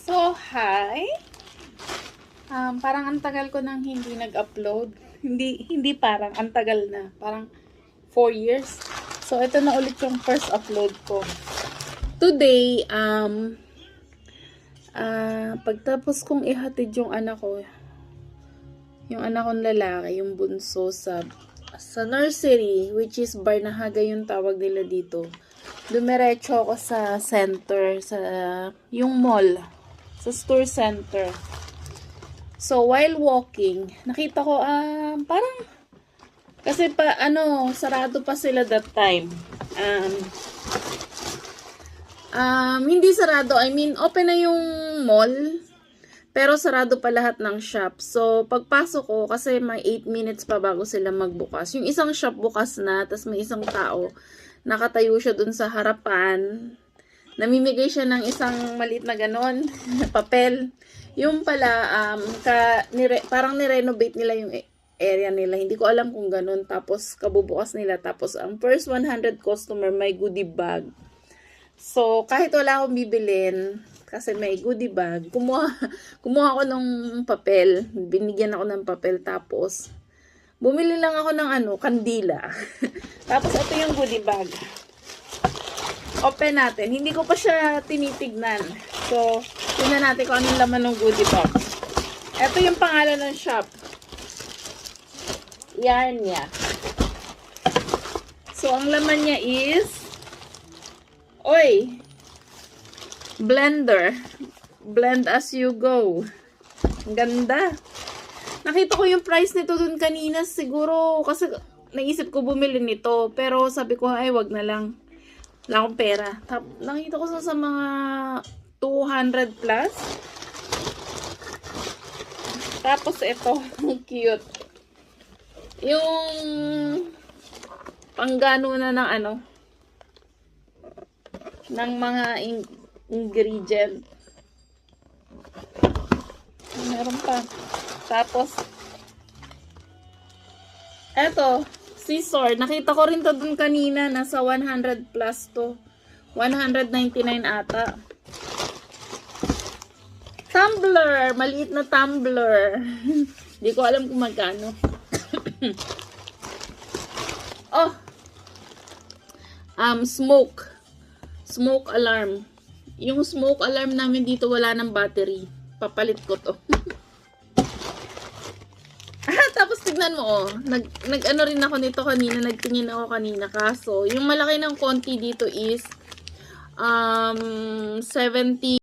So, hi! Parang ang tagal ko nang hindi nag-upload. Hindi parang, ang tagal na. Parang 4 years. So, ito na ulit yung first upload ko. Today, pagtapos kong ihatid yung anak kong lalaki, yung bunso sa nursery, which is Barnahaga yung tawag nila dito. Dumiretso ako sa center, sa yung mall, sa store center. So, while walking, nakita ko, parang, kasi sarado pa sila that time. Hindi sarado, open na yung mall, pero sarado pa lahat ng shop. So, pagpasok ko, kasi may 8 minutes pa bago sila magbukas. Yung isang shop bukas na, tas may isang tao, nakatayo siya dun sa harapan. Namimigay siya ng isang maliit na ganon, papel. Yung pala, parang nirenovate nila yung area nila. Hindi ko alam kung ganon. Tapos, kabubukas nila. Tapos, ang first 100 customer, may goodie bag. So, kahit wala akong bibilin, kasi may goodie bag, kumuha ako ng papel. Binigyan ako ng papel. Tapos, bumili lang ako ng kandila. Tapos, ito yung goodie bag. Open natin. Hindi ko pa siya tinitignan. So, tingnan natin kung anong laman ng goodie bag. Ito yung pangalan ng shop. Yarnia. So, ang laman niya is blender. Blend as you go. Ang ganda. Nakita ko yung price nito dun kanina. Siguro, kasi naisip ko bumili nito. Pero sabi ko, wag na lang. Wala akong pera. Nakita ko sa mga 200 plus. Tapos ito, cute. Yung panggano na ng mga ingredient. Meron pa. Tapos eto, scissor. Nakita ko rin to dun kanina. Nasa 100 plus to. 199 ata. Tumbler. Maliit na tumbler. Hindi ko alam kung magkano. Smoke. Smoke alarm. Yung smoke alarm namin dito wala ng battery. Papalit ko to. Tapos tignan mo, nag-ano rin ako nito kanina, nagtingin ako kanina. Kaso, yung malaki ng konti dito is 70